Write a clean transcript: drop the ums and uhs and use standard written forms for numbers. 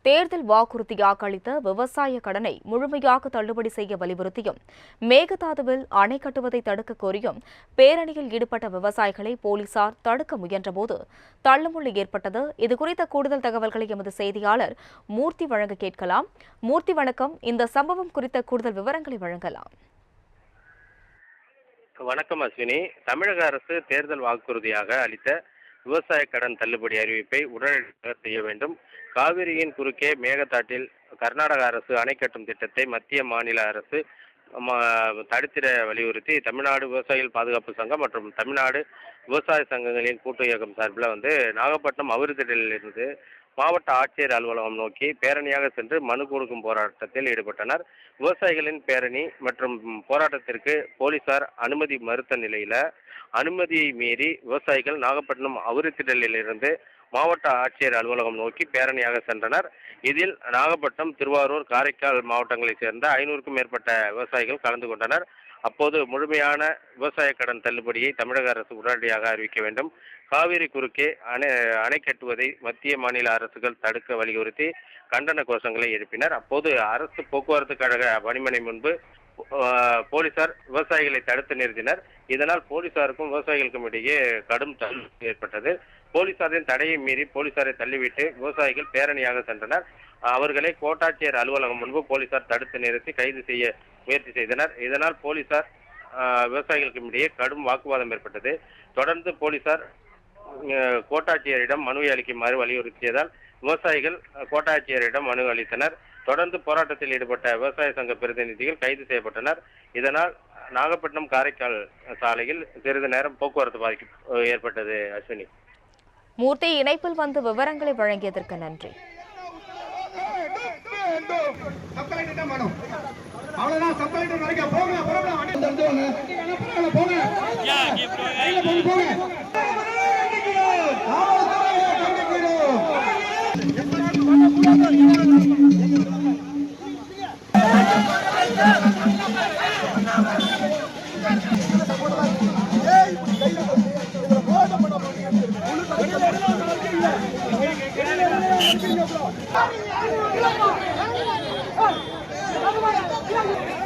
தேர்தல் வாக்குறுதியாக அளித்த விவசாய கடனை முழுமையாக தள்ளுபடி செய்ய வலியுறுத்தியும் மேகதாதுவில் அணை கட்டுவதை தடுக்க கோரியும் பேரணியில் ஈடுபட்ட விவசாயிகளை போலீசார் தடுக்க முயன்றபோது தள்ளுமுள்ளு ஏற்பட்டது. இதுகுறித்த கூடுதல் தகவல்களை எமது செய்தியாளர் மூர்த்தி வழங்க கேட்கலாம். மூர்த்தி வணக்கம். இந்த சம்பவம் குறித்த கூடுதல் விவரங்களை வழங்கலாம். வணக்கம் அஸ்வினி. தமிழக அரசு தேர்தல் வாக்குறுதியாக அளித்த விவசாய கடன் தள்ளுபடி அறிவிப்பை உடனடியாக செய்ய வேண்டும். காவிரியின் குறுக்கே மேகதாட்டில் கர்நாடக அரசு அணை கட்டும் திட்டத்தை மத்திய மாநில அரசு தடுத்திட வலியுறுத்தி தமிழ்நாடு விவசாயிகள் பாதுகாப்பு சங்கம் மற்றும் தமிழ்நாடு விவசாய சங்கங்களின் கூட்டு இயக்கம் சார்பில் நாகப்பட்டினம் அவிர்திடலிலிருந்து மாவட்ட ஆட்சியர் அலுவலகம் நோக்கி பேரணியாக சென்று மனு கொடுக்கும் போராட்டத்தில் ஈடுபட்டனர். விவசாயிகளின் பேரணி மற்றும் போராட்டத்திற்கு போலீசார் அனுமதி மறுத்த நிலையில அனுமதியை மீறி விவசாயிகள் நாகப்பட்டினம் அவிர்திடலிலிருந்து மாவட்ட ஆட்சியர் அலுவலகம் நோக்கி பேரணியாக சென்றனர். இதில் நாகப்பட்டினம், திருவாரூர், காரைக்கால் மாவட்டங்களைச் சேர்ந்த 500க்கும் மேற்பட்ட விவசாயிகள் கலந்து கொண்டனர். அப்போது முழுமையான விவசாய கடன் தள்ளுபடியை தமிழக அரசு உடனடியாக அறிவிக்க வேண்டும். காவிரி குறுக்கே அணை கட்டுவதை மத்திய மாநில அரசுகள் தடுக்க வலியுறுத்தி கண்டன கோஷங்களை எழுப்பினர். அப்போது அரசு போக்குவரத்து கழக பணிமனை முன்பு போலீசார் விவசாயிகளை தடுத்து நிறுத்தினர். இதனால் போலீசாருக்கும் விவசாயிகளுக்கும் இடையே கடும் தள்ளுமுள்ளு ஏற்பட்டது. போலீசாரின் தடையை மீறி போலீசாரை தள்ளிவிட்டு விவசாயிகள் பேரணியாக சென்றனர். அவர்களை கோட்டாட்சியர் அலுவலகம் முன்பு போலீசார் தடுத்து நிறுத்தி கைது செய்ய முயற்சி செய்தனர். இதனால் போலீசார் விவசாயிகளுக்கும் இடையே கடும் வாக்குவாதம் ஏற்பட்டது. தொடர்ந்து போலீசார் கோட்டாட்சியரிடம் மனு அளிக்குமாறு வலியுறுத்தியதால் விவசாயிகள் கோட்டாட்சியரிடம் மனு அளித்தனர். தொடர்ந்து போராட்டத்தில் ஈடுபட்ட விவசாய சங்க பிரதிநிதிகள் கைது செய்யப்பட்டனர். இதனால் நாகப்பட்டினம் காரைக்கால் சாலையில் சிறிது நேரம் போக்குவரத்து பாதிப்பு ஏற்பட்டது. அஸ்வினி. மூர்த்தி, இணைப்பில் வந்து விவரங்களை வழங்கியதற்கு நன்றி. Come on!